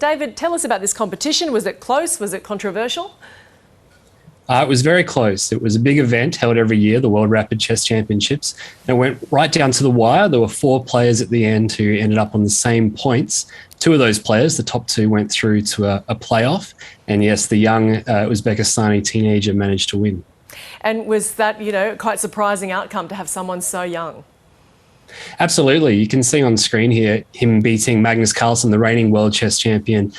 David, tell us about this competition. Was it close? Was it controversial? It was very close. It was a big event held every year, the World Rapid Chess Championships. And it went right down to the wire. There were 4 players at the end who ended up on the same points. 2 of those players, the top 2, went through to a playoff. And yes, the young Uzbekistani teenager managed to win. And was that, quite surprising outcome to have someone so young? Absolutely. You can see on screen here him beating Magnus Carlsen, the reigning world chess champion,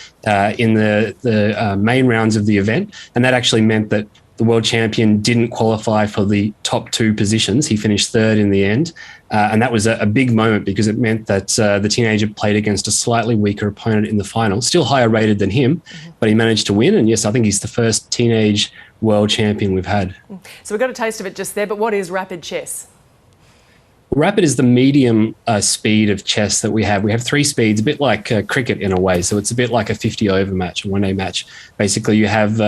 in the main rounds of the event. And that actually meant that the world champion didn't qualify for the top 2 positions. He finished 3rd in the end. And that was a big moment because it meant that the teenager played against a slightly weaker opponent in the final, still higher rated than him, but he managed to win. And yes, I think he's the first teenage world champion we've had. So we got a taste of it just there, but what is rapid chess? Rapid is the medium speed of chess that we have. We have 3 speeds, a bit like cricket in a way. So it's a bit like a 50-over match, a one-day match. Basically, you have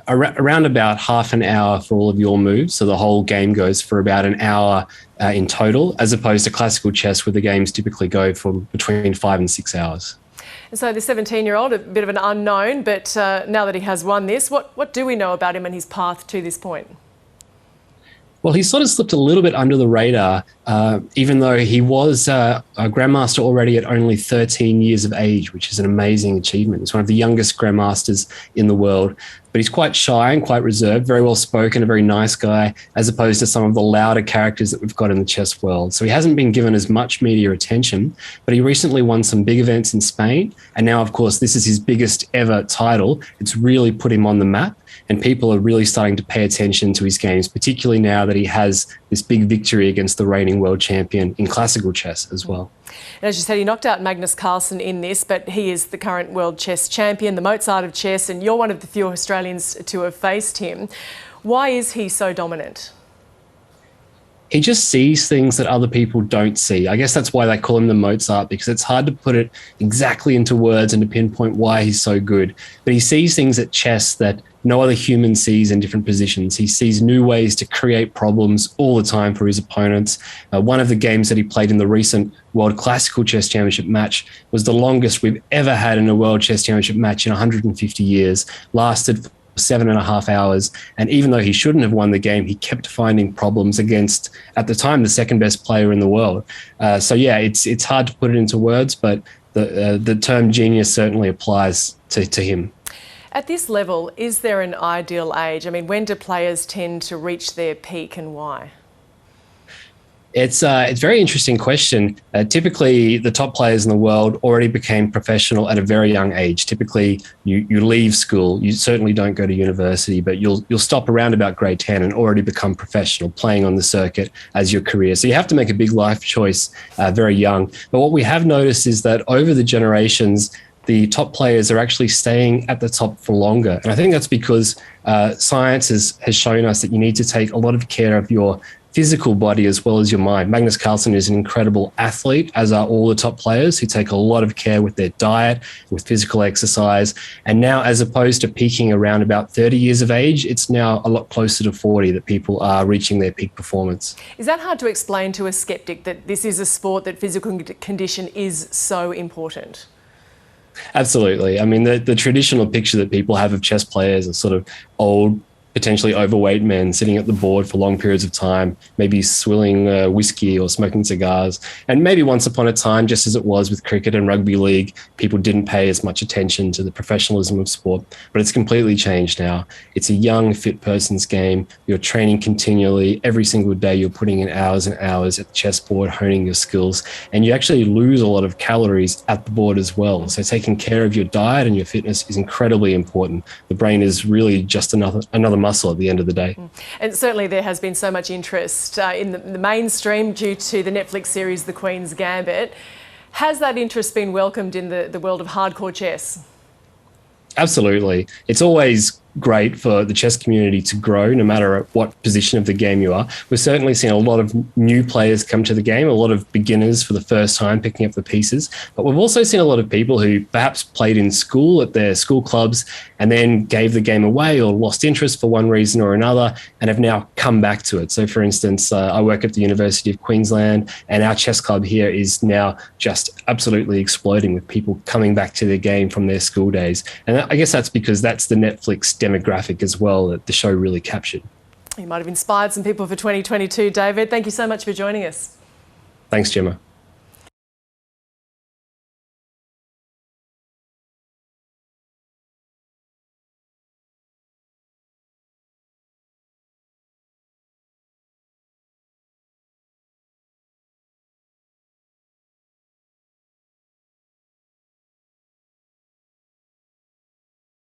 around about half an hour for all of your moves. So the whole game goes for about an hour in total, as opposed to classical chess, where the games typically go for between 5 and 6 hours. And so the 17-year-old, a bit of an unknown, but now that he has won this, what do we know about him and his path to this point? Well, he sort of slipped a little bit under the radar, even though he was a grandmaster already at only 13 years of age, which is an amazing achievement. He's one of the youngest grandmasters in the world, but he's quite shy and quite reserved, very well spoken, a very nice guy, as opposed to some of the louder characters that we've got in the chess world. So he hasn't been given as much media attention, but he recently won some big events in Spain. And now, of course, this is his biggest ever title. It's really put him on the map. And people are really starting to pay attention to his games, particularly now that he has this big victory against the reigning world champion in classical chess as well. And as you said, he knocked out Magnus Carlsen in this, but he is the current world chess champion, the Mozart of chess, and you're one of the few Australians to have faced him. Why is he so dominant? He just sees things that other people don't see. I guess that's why they call him the Mozart, because it's hard to put it exactly into words and to pinpoint why he's so good. But he sees things at chess that no other human sees in different positions. He sees new ways to create problems all the time for his opponents. One of the games that he played in the recent World Classical Chess Championship match was the longest we've ever had in a World Chess Championship match in 150 years, lasted 7.5 hours. And even though he shouldn't have won the game, he kept finding problems against, at the time, the second best player in the world. So yeah, it's hard to put it into words, but the term genius certainly applies to him. At this level, is there an ideal age? I mean, when do players tend to reach their peak and why? It's a very interesting question. Typically, the top players in the world already became professional at a very young age. Typically, you leave school. You certainly don't go to university, but you'll stop around about grade 10 and already become professional, playing on the circuit as your career. So you have to make a big life choice very young. But what we have noticed is that over the generations, the top players are actually staying at the top for longer. And I think that's because science has shown us that you need to take a lot of care of your physical body as well as your mind. Magnus Carlsen is an incredible athlete, as are all the top players who take a lot of care with their diet, with physical exercise. And now, as opposed to peaking around about 30 years of age, it's now a lot closer to 40 that people are reaching their peak performance. Is that hard to explain to a skeptic, that this is a sport that physical condition is so important? Absolutely. I mean, the traditional picture that people have of chess players are sort of old, potentially overweight men sitting at the board for long periods of time, maybe swilling whiskey or smoking cigars. And maybe once upon a time, just as it was with cricket and rugby league, people didn't pay as much attention to the professionalism of sport. But it's completely changed now. It's a young, fit person's game. You're training continually. Every single day, you're putting in hours and hours at the chessboard, honing your skills. And you actually lose a lot of calories at the board as well. So taking care of your diet and your fitness is incredibly important. The brain is really just another muscle at the end of the day. And certainly there has been so much interest in the mainstream due to the Netflix series The Queen's Gambit. Has that interest been welcomed in the world of hardcore chess? Absolutely. It's always great for the chess community to grow, no matter at what position of the game you are. We're certainly seeing a lot of new players come to the game, a lot of beginners for the first time picking up the pieces. But we've also seen a lot of people who perhaps played in school at their school clubs and then gave the game away or lost interest for one reason or another and have now come back to it. So, for instance, I work at the University of Queensland, and our chess club here is now just absolutely exploding with people coming back to the game from their school days. And I guess that's because that's the Netflix demographic as well that the show really captured. You might have inspired some people for 2022, David. Thank you so much for joining us. Thanks, Gemma.